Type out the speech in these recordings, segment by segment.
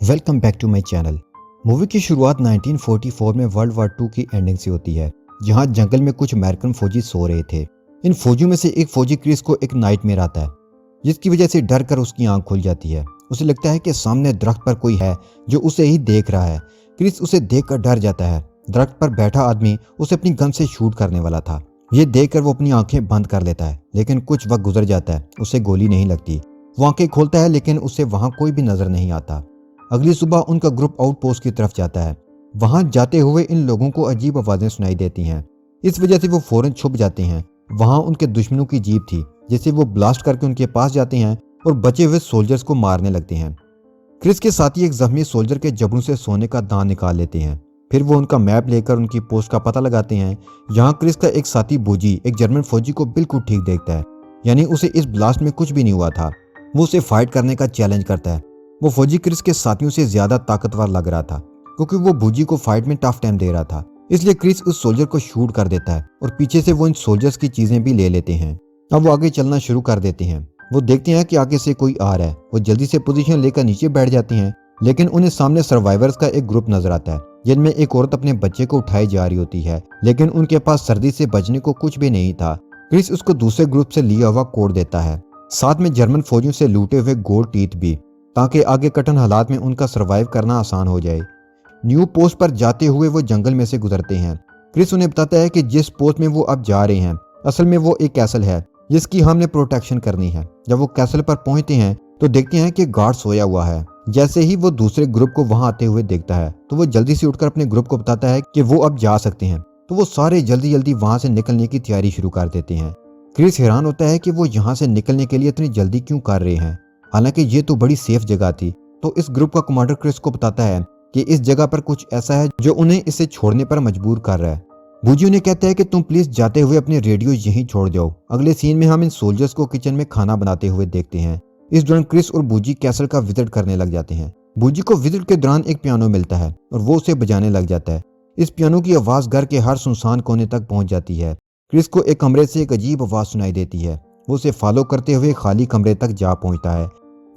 Welcome back to my channel. Movie की शुरुआत 1944 में वर्ल्ड वार 2 की एंडिंग से होती है, जहां जंगल में कुछ अमेरिकन फौजी सो रहे थे। इन फौजियों में से एक फौजी क्रिस को एक नाइटमेयर आता है, जिसकी वजह से डर कर उसकी आंख खुल जाती है। उसे लगता है कि सामने दरख्त पर कोई है जो उसे ही देख रहा है। क्रिस उसे देखकर डर जाता है। दरख्त पर बैठा आदमी उसे अपनी गन से शूट करने वाला था। ये देखकर वो अपनी आंखें बंद कर लेता है, लेकिन कुछ वक्त गुजर जाता है, उसे गोली नहीं लगती। वो आंखें खोलता है, लेकिन उसे वहां कोई भी नजर नहीं आता। अगली सुबह उनका ग्रुप आउटपोस्ट की तरफ जाता है। वहां जाते हुए इन लोगों को अजीब आवाजें सुनाई देती हैं। इस वजह से वो फौरन छुप जाते हैं। वहां उनके दुश्मनों की जीप थी, जिसे वो ब्लास्ट करके उनके पास जाते हैं और बचे हुए सोल्जर्स को मारने लगते हैं। क्रिस के साथी एक जख्मी सोल्जर के जबड़ों से सोने का दान निकाल लेते हैं। फिर वो उनका मैप लेकर उनकी पोस्ट का पता लगाते हैं। यहाँ क्रिस का एक साथी बूजी एक जर्मन फौजी को बिल्कुल ठीक देखता है, यानी उसे इस ब्लास्ट में कुछ भी नहीं हुआ था। वो उसे फाइट करने का चैलेंज करता है। वो फौजी क्रिस के साथियों से ज्यादा ताकतवर लग रहा था, क्योंकि वो बूजी को फाइट में टफ टाइम दे रहा था। इसलिए क्रिस उस सोल्जर को शूट कर देता है और पीछे से वो इन सोल्जर्स की चीजें भी ले लेते हैं। अब वो आगे चलना शुरू कर देते हैं। वो देखते हैं कि आगे से कोई आ रहा है। वो जल्दी से पोजीशन लेकर नीचे बैठ जाते हैं, लेकिन उन्हें सामने सर्वाइवर्स का एक ग्रुप नजर आता है, जिनमें एक औरत अपने बच्चे को उठाई जा रही होती है, लेकिन उनके पास सर्दी से बचने को कुछ भी नहीं था। क्रिस उसको दूसरे ग्रुप से लिया हुआ कोड देता है, साथ में जर्मन फौजियों से लूटे हुए गोल्ड टीथ भी, ताकि आगे कठिन हालात में उनका सर्वाइव करना आसान हो जाए। न्यू पोस्ट पर जाते हुए वो जंगल में से गुजरते हैं। क्रिस उन्हें बताता है कि जिस पोस्ट में वो अब जा रहे हैं, असल में वो एक कैसल है जिसकी हमने प्रोटेक्शन करनी है। जब वो कैसल पर पहुंचते हैं तो देखते हैं कि गार्ड सोया हुआ है। जैसे ही वो दूसरे ग्रुप को वहां आते हुए देखता है, तो वो जल्दी से उठकर अपने ग्रुप को बताता है कि वो अब जा सकते हैं। तो वो सारे जल्दी जल्दी वहां से निकलने की तैयारी शुरू कर देते हैं। क्रिस हैरान होता है कि वो यहाँ से निकलने के लिए इतनी जल्दी क्यों कर रहे हैं, हालांकि ये तो बड़ी सेफ जगह थी। तो इस ग्रुप का कमांडर क्रिस को बताता है कि इस जगह पर कुछ ऐसा है जो उन्हें इसे छोड़ने पर मजबूर कर रहा है। बूजी उन्हें कहता है कि तुम प्लीज जाते हुए अपने रेडियो यहीं छोड़ जाओ। अगले सीन में हम इन सोल्जर्स को किचन में खाना बनाते हुए देखते हैं। इस दौरान क्रिस और बूजी कैसल का विजिट करने लग जाते हैं। बूजी को विजिट के दौरान एक पियानो मिलता है और वो उसे बजाने लग जाता है। इस पियानो की आवाज घर के हर सुनसान कोने तक पहुंच जाती है। क्रिस को एक कमरे से एक अजीब आवाज सुनाई देती है। वो उसे फॉलो करते हुए खाली कमरे तक जा पहुंचता है,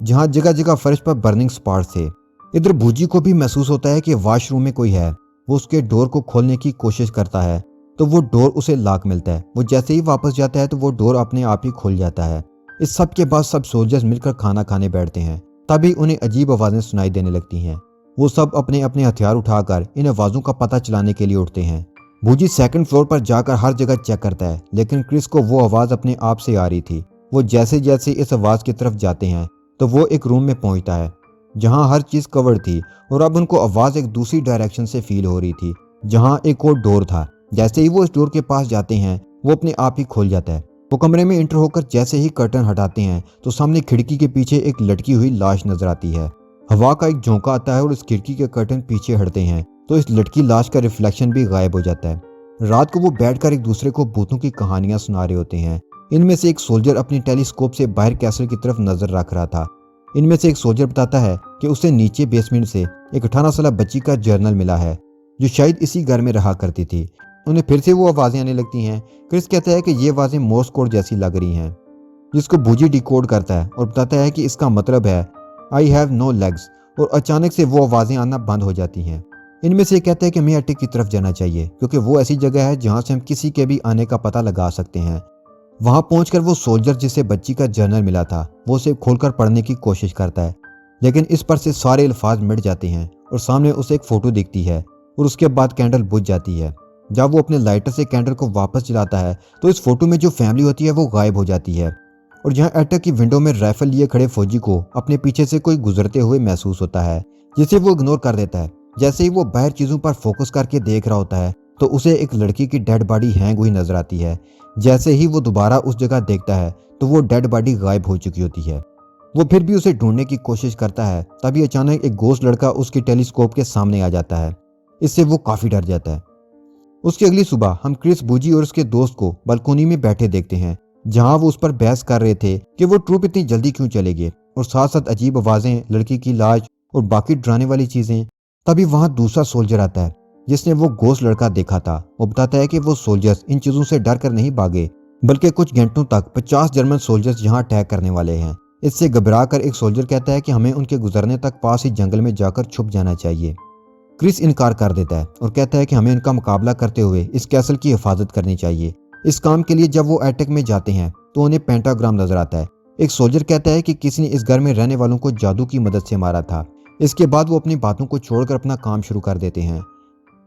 जहां जगह जगह फर्श पर बर्निंग स्पॉट थे। इधर बूजी को भी महसूस होता है कि वॉशरूम में कोई है। वो उसके डोर को खोलने की कोशिश करता है, तो वो डोर उसे लॉक मिलता है। वो जैसे ही वापस जाता है तो वो डोर अपने आप ही खुल जाता है। इस सब के बाद सब सोल्जर्स मिलकर खाना खाने बैठते हैं। तभी उन्हें अजीब आवाजें सुनाई देने लगती हैं। वो सब अपने अपने हथियार उठाकर इन आवाजों का पता चलाने के लिए उठते हैं। बूजी सेकंड फ्लोर पर जाकर हर जगह चेक करता है, लेकिन क्रिस को वो आवाज अपने आप से आ रही थी। वो जैसे जैसे इस आवाज की तरफ जाते हैं तो वो एक रूम में पहुंचता है, जहां हर चीज कवर्ड थी, और अब उनको आवाज एक दूसरी डायरेक्शन से फील हो रही थी, जहां एक और डोर था। जैसे ही वो इस डोर के पास जाते हैं, वो अपने आप ही खुल जाता है। वो कमरे में एंटर होकर जैसे ही कर्टन हटाते हैं तो सामने खिड़की के पीछे एक लटकी हुई लाश नजर आती है। हवा का एक झोंका आता है और इस खिड़की के कर्टन पीछे हटते हैं तो इस लटकी लाश का रिफ्लेक्शन भी गायब हो जाता है। रात को वो बैठकर एक दूसरे को भूतों की कहानियां सुना रहे होते हैं। इनमें से एक सोल्जर अपनी टेलीस्कोप से बाहर कैसल की तरफ नजर रख रहा था। इनमें से एक सोल्जर बताता है कि उसे नीचे बेसमेंट से एक 18 साल बच्ची का जर्नल मिला है, जो शायद इसी घर में रहा करती थी। उन्हें फिर से वो आवाजें आने लगती हैं। क्रिस कहता है कि ये आवाजें मोर्स कोड जैसी लग रही हैं, जिसको बूजी डिकोड करता है और बताता है कि इसका मतलब है आई हैव नो लेग्स, और अचानक से वो आवाजें आना बंद हो जाती हैं। इनमें से कहता है कि हमें अटैक की तरफ जाना चाहिए, क्योंकि वो ऐसी जगह है जहां से हम किसी के भी आने का पता लगा सकते हैं। वहां पहुंचकर वो सोल्जर जिसे बच्ची का जर्नल मिला था, वो उसे खोलकर पढ़ने की कोशिश करता है, लेकिन इस पर से सारे अल्फाज मिट जाते हैं और सामने उसे एक फोटो दिखती है, और उसके बाद कैंडल बुझ जाती है। जब वो अपने लाइटर से कैंडल को वापस जलाता है तो इस फोटो में जो फैमिली होती है वो गायब हो जाती है, और जहां अटैक की विंडो में राइफल लिए खड़े फौजी को अपने पीछे से कोई गुजरते हुए महसूस होता है, जिसे वो इग्नोर कर देता है। जैसे ही वो बाहर चीजों पर फोकस करके देख रहा होता है तो उसे एक लड़की की डेड बॉडी हैंग हुई नजर आती है। जैसे ही वो दोबारा उस जगह देखता है तो वो डेड बॉडी गायब हो चुकी होती है। वो फिर भी उसे ढूंढने की कोशिश करता है, तभी अचानक एक गोस्ट लड़का उसके टेलीस्कोप के सामने आ जाता है। इससे वो काफी डर जाता है। उसकी अगली सुबह हम क्रिस, बूजी और उसके दोस्त को बालकोनी में बैठे देखते हैं, जहां वो उस पर बहस कर रहे थे कि वो ट्रूप इतनी जल्दी क्यों चले गए, और साथ साथ अजीब आवाजें, लड़की की लाश और बाकी डराने वाली चीजें। तभी वहां दूसरा सोल्जर आता है जिसने वो गोस्ट लड़का देखा था। वो बताता है कि वो सोल्जर्स इन चीजों से डर कर नहीं भागे, बल्कि कुछ घंटों तक 50 जर्मन सोल्जर्स यहाँ अटैक करने वाले हैं। इससे घबरा कर एक सोल्जर कहता है कि हमें उनके गुजरने तक पास ही जंगल में जाकर छुप जाना चाहिए। क्रिस इनकार कर देता है और कहता है कि हमें इनका मुकाबला करते हुए इस कैसल की हिफाजत करनी चाहिए। इस काम के लिए जब वो एटेक में जाते हैं तो उन्हें पेंटाग्राम नजर आता है। एक सोल्जर कहता है कि किसी ने इस घर में रहने वालों को जादू की मदद से मारा था। इसके बाद वो अपनी बातों को छोड़कर अपना काम शुरू कर देते हैं।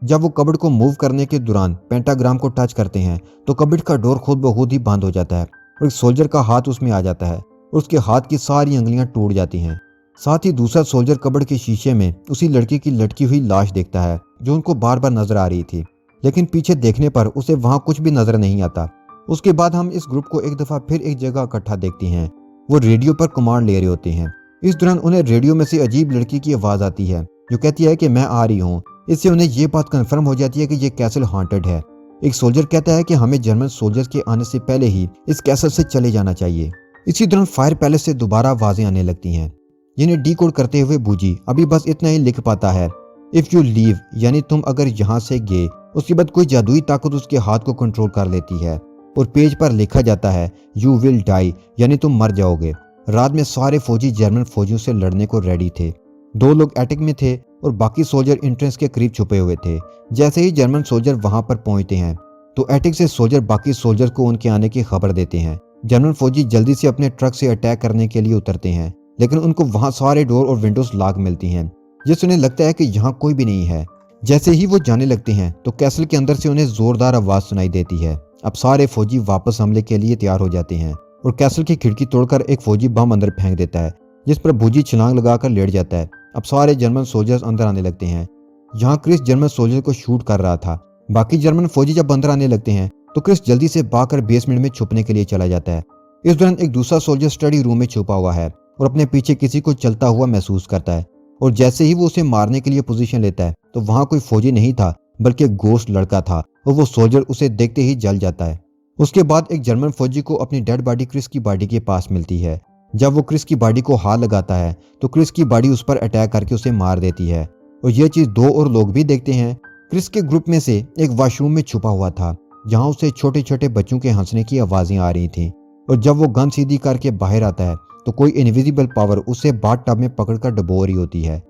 जब वो कबर्ड को मूव करने के दौरान पेंटाग्राम को टच करते हैं तो कबर्ड का डोर खुद ब खुद ही बंद हो जाता है और एक सोल्जर का हाथ उसमें आ जाता है और उसके हाथ की सारी अंगुलियां टूट जाती हैं। साथ ही दूसरा सोल्जर कबर्ड के शीशे में उसी लड़की की लटकी हुई लाश देखता है जो उनको बार बार नजर आ रही थी, लेकिन पीछे देखने पर उसे वहां कुछ भी नजर नहीं आता। उसके बाद हम इस ग्रुप को एक दफा फिर एक जगह इकट्ठा देखते हैं। वो रेडियो पर कमांड ले रहे होते हैं। इस दौरान उन्हें रेडियो में से अजीब लड़की की आवाज आती है जो कहती है कि मैं आ रही हूँ। इससे उन्हें ये बात कंफर्म हो जाती है कि ये कैसल हॉन्टेड है। एक सोल्जर कहता है कि हमें जर्मन सोल्जर्स के आने से पहले ही इस कैसल से चले जाना चाहिए। इसी दौरान फायर पैलेस से दोबारा आवाजें आने लगती हैं जिन्हें डीकोड करते हुए बूजी अभी बस इतना ही लिख पाता है, इफ यू लीव, यानी तुम अगर यहाँ से गए। उसके बाद कोई जादुई ताकत उसके हाथ को कंट्रोल कर लेती है और पेज पर लिखा जाता है, यू विल डाई, यानी तुम मर जाओगे। रात में सारे फौजी जर्मन फौजियों से लड़ने को रेडी थे। 2 लोग एटेक में थे और बाकी सोल्जर एंट्रेंस के करीब छुपे हुए थे। जैसे ही जर्मन सोल्जर वहां पर पहुंचते हैं तो एटेक से सोल्जर बाकी सोल्जर को उनके आने की खबर देते हैं। जर्मन फौजी जल्दी से अपने ट्रक से अटैक करने के लिए उतरते हैं, लेकिन उनको वहां सारे डोर और विंडोज लॉक मिलती हैं, जिससे उन्हें लगता है कि यहाँ कोई भी नहीं है। जैसे ही वो जाने लगते हैं तो कैसल के अंदर से उन्हें जोरदार आवाज सुनाई देती है। अब सारे फौजी वापस हमले के लिए तैयार हो जाते हैं और कैसल की खिड़की तोड़कर एक फौजी बम अंदर फेंक देता है, जिस पर बूजी छलांग लगाकर लेट जाता है। अब सारे जर्मन सोल्जर्स अंदर आने लगते हैं। यहाँ क्रिस जर्मन सोल्जर को शूट कर रहा था। बाकी जर्मन फौजी जब अंदर आने लगते हैं तो क्रिस जल्दी से भागकर बेसमेंट में छुपने के लिए चला जाता है। इस दौरान एक दूसरा सोल्जर स्टडी रूम में छुपा हुआ है और अपने पीछे किसी को चलता हुआ महसूस करता है और जैसे ही वो उसे मारने के लिए पोजीशन लेता है तो वहां कोई फौजी नहीं था बल्कि एक गोश्त लड़का था और वो सोल्जर उसे देखते ही जल जाता है। उसके बाद एक जर्मन फौजी को अपनी डेड बॉडी क्रिस की बॉडी के पास मिलती है। जब वो क्रिस की बॉडी को हाथ लगाता है तो क्रिस की बॉडी उस पर अटैक करके उसे मार देती है और ये चीज 2 और लोग भी देखते हैं। क्रिस के ग्रुप में से एक वॉशरूम में छुपा हुआ था जहां उसे छोटे छोटे बच्चों के हंसने की आवाजें आ रही थी और जब वो गन सीधी करके बाहर आता है तो कोई इनविजिबल पावर उसे बाथ टब में पकड़कर डुबो रही होती है।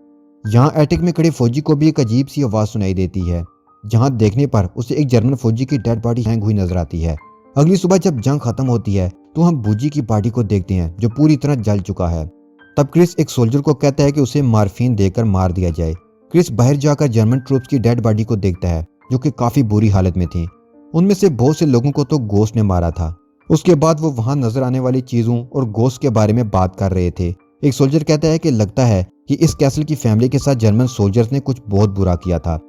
यहाँ एटेक में खड़े फौजी को भी एक अजीब सी आवाज सुनाई देती है, जहां देखने पर उसे एक जर्मन फौजी की डेड बॉडी हैंग हुई नजर आती है। अगली सुबह जब जंग खत्म होती है तो हम बूजी की बॉडी को देखते हैं जो पूरी तरह जल चुका है। तब क्रिस एक सोल्जर को कहता है कि उसे मार्फिन देकर मार दिया जाए। क्रिस बाहर जाकर जर्मन ट्रूप्स की डेड बॉडी को देखता है जो कि काफी बुरी हालत में थी। उनमें से बहुत से लोगों को तो गोश्त ने मारा था। उसके बाद वो वहां नजर आने वाली चीजों और गोश्त के बारे में बात कर रहे थे। एक सोल्जर कहता है कि लगता है कि इस कैसल की फैमिली के साथ जर्मन सोल्जर्स ने कुछ बहुत बुरा किया था।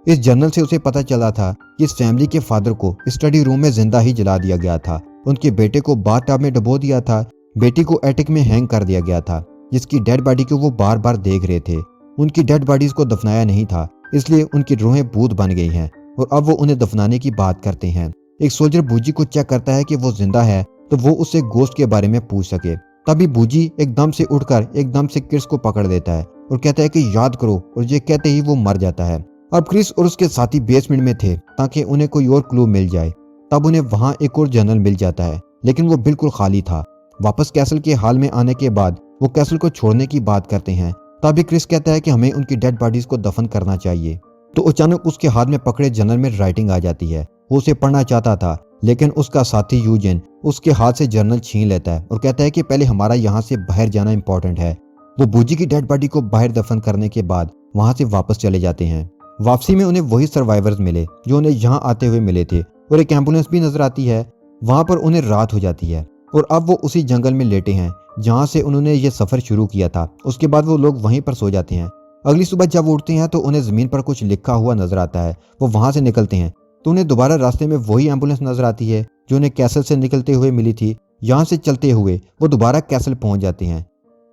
इस जर्नल से उसे पता चला था कि इस फैमिली के फादर को स्टडी रूम में जिंदा ही जला दिया गया था। उनके बेटे को बाथ टब में डुबो दिया था। बेटी को एटिक में हैंग कर दिया गया था, जिसकी डेड बॉडी को वो बार बार देख रहे थे। उनकी डेड बॉडीज को दफनाया नहीं था, इसलिए उनकी रूहें भूत बन गई हैं और अब वो उन्हें दफनाने की बात करते हैं। एक सोल्जर बूजी को चेक करता है कि वो जिंदा है तो वो उससे गोश्त के बारे में पूछ सके। तभी बूजी एकदम से उठकर एकदम से क्रिस को पकड़ लेता है और कहता है कि याद करो, और ये कहते ही वो मर जाता है। अब क्रिस और उसके साथी बेसमेंट में थे ताकि उन्हें कोई और क्लू मिल जाए। तब उन्हें वहां एक और जर्नल मिल जाता है, लेकिन वो बिल्कुल खाली था। वापस कैसल के हाल में आने के बाद वो कैसल को छोड़ने की बात करते हैं। तभी क्रिस कहता है कि हमें उनकी डेड बॉडीज को दफन करना चाहिए। तो अचानक उसके हाथ में पकड़े जर्नल में राइटिंग आ जाती है। वो उसे पढ़ना चाहता था, लेकिन उसका साथी यूजेन उसके हाथ से जर्नल छीन लेता है और कहता है कि पहले हमारा यहाँ से बाहर जाना इंपॉर्टेंट है। वो बूजी की डेड बॉडी को बाहर दफन करने के बाद वहां से वापस चले जाते हैं। वापसी में उन्हें वही सर्वाइवर्स मिले जो उन्हें यहाँ आते हुए मिले थे और एक एम्बुलेंस भी नजर आती है। वहां पर उन्हें रात हो जाती है और अब वो उसी जंगल में लेटे हैं जहां से उन्होंने ये सफर शुरू किया था। उसके बाद वो लोग वहीं पर सो जाते हैं। अगली सुबह जब वो उठते हैं तो उन्हें जमीन पर कुछ लिखा हुआ नजर आता है। वो वहां से निकलते हैं तो उन्हें दोबारा रास्ते में वही एम्बुलेंस नजर आती है जो उन्हें कैसल से निकलते हुए मिली थी। यहाँ से चलते हुए वो दोबारा कैसल पहुंच जाते हैं।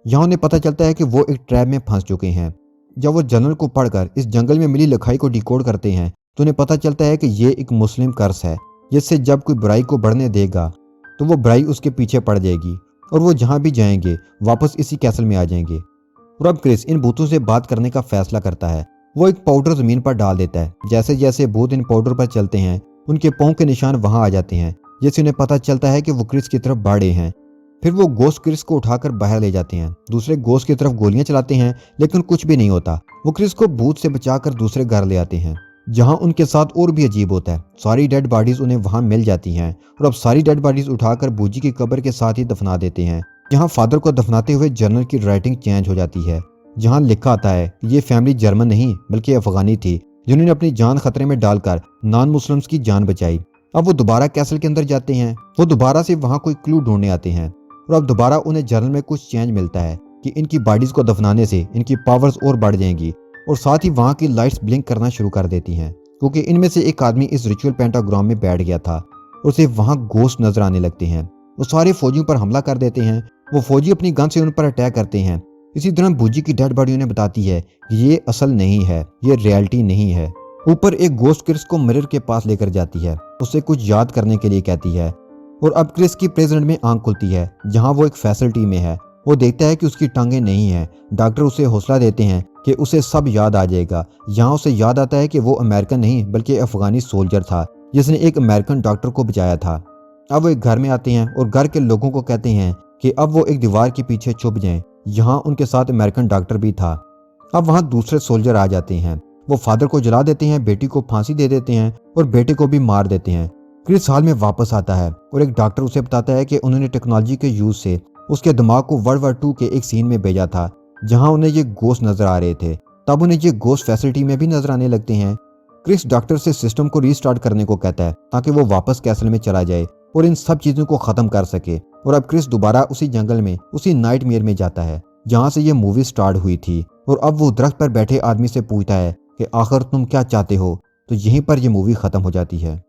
यहाँ उन्हें पता चलता है कि वो एक ट्रैप में फंस चुके हैं। जब वो जर्नल को पढ़कर इस जंगल में मिली लिखाई को डिकोड करते हैं तो उन्हें पता चलता है कि ये एक मुस्लिम कर्स है, जिससे जब कोई बुराई को बढ़ने देगा तो वो बुराई उसके पीछे पड़ जाएगी और वो जहां भी जाएंगे वापस इसी कैसल में आ जाएंगे। और अब क्रिस इन भूतों से बात करने का फैसला करता है। वो एक पाउडर जमीन पर डाल देता है। जैसे जैसे भूत इन पाउडर पर चलते हैं उनके पांव के निशान वहां आ जाते हैं, जिससे उन्हें पता चलता है कि वो क्रिस की तरफ बढ़े हैं। फिर वो गोश्त क्रिस को उठाकर बाहर ले जाते हैं। दूसरे गोश्त की तरफ गोलियां चलाते हैं लेकिन कुछ भी नहीं होता। वो क्रिस को भूत से बचाकर दूसरे घर ले आते हैं जहां उनके साथ और भी अजीब होता है। सारी डेड बॉडीज उन्हें वहां मिल जाती हैं और अब सारी डेड बॉडीज उठाकर बूजी की कब्र के साथ ही दफना देते हैं। जहां फादर को दफनाते हुए जर्नल की राइटिंग चेंज हो जाती है जहां लिखा आता है कि ये फैमिली जर्मन नहीं बल्कि अफगानी थी जिन्होंने अपनी जान खतरे में डालकर नॉन मुस्लिम्स की जान बचाई। अब वो दोबारा कैसल के अंदर जाते हैं। वो दोबारा से वहां कोई क्लू ढूंढने आते हैं और अब दोबारा उन्हें जर्नल में कुछ चेंज मिलता है कि इनकी बॉडीज को दफनाने से इनकी पावर्स और बढ़ जाएंगी और साथ ही वहां की लाइट्स ब्लिंक करना शुरू कर देती हैं क्योंकि इनमें से एक आदमी इस रिचुअल पेंटाग्राम में बैठ गया था और उसे वहां गोश्त नजर आने लगते हैं। वो सारे फौजियों पर हमला कर देते हैं। वो फौजी अपनी गन से उन पर अटैक करते हैं। इसी दौरान बूजी की डेड बॉडी उन्हें बताती है कि ये असल नहीं है, ये रियलिटी नहीं है। ऊपर एक गोश्त क्रिस को मिरर के पास लेकर जाती है, उससे कुछ याद करने के लिए कहती है और अब क्रिस की प्रेजेंट में आंख खुलती है जहां वो एक फैसिलिटी में है। वो देखता है कि उसकी टांगें नहीं हैं। डॉक्टर उसे हौसला देते हैं कि उसे सब याद आ जाएगा। यहाँ उसे याद आता है कि वो अमेरिकन नहीं बल्कि अफगानी सोल्जर था जिसने एक अमेरिकन डॉक्टर को बचाया था। अब वो एक घर में आते हैं और घर के लोगों को कहते हैं कि अब वो एक दीवार के पीछे छुप जाएं। यहाँ उनके साथ अमेरिकन डॉक्टर भी था। अब वहाँ दूसरे सोल्जर आ जाते हैं। वो फादर को जला देते हैं, बेटी को फांसी दे देते हैं और बेटे को भी मार देते हैं। क्रिस हाल में वापस आता है और एक डॉक्टर उसे बताता है कि उन्होंने टेक्नोलॉजी के यूज से उसके दिमाग को वर्ल्ड वार 2 के एक सीन में भेजा था जहां उन्हें ये गोश्त नजर आ रहे थे। तब उन्हें ये गोश्त फैसिलिटी में भी नजर आने लगते हैं। क्रिस डॉक्टर से सिस्टम को रीस्टार्ट करने को कहता है ताकि वो वापस कैसल में चला जाए और इन सब चीजों को खत्म कर सके। और अब क्रिस दोबारा उसी जंगल में उसी नाइटमेयर में जाता है जहां से ये मूवी स्टार्ट हुई थी और अब वो दरख्त पर बैठे आदमी से पूछता है कि आखिर तुम क्या चाहते हो। तो यहीं पर यह मूवी खत्म हो जाती है।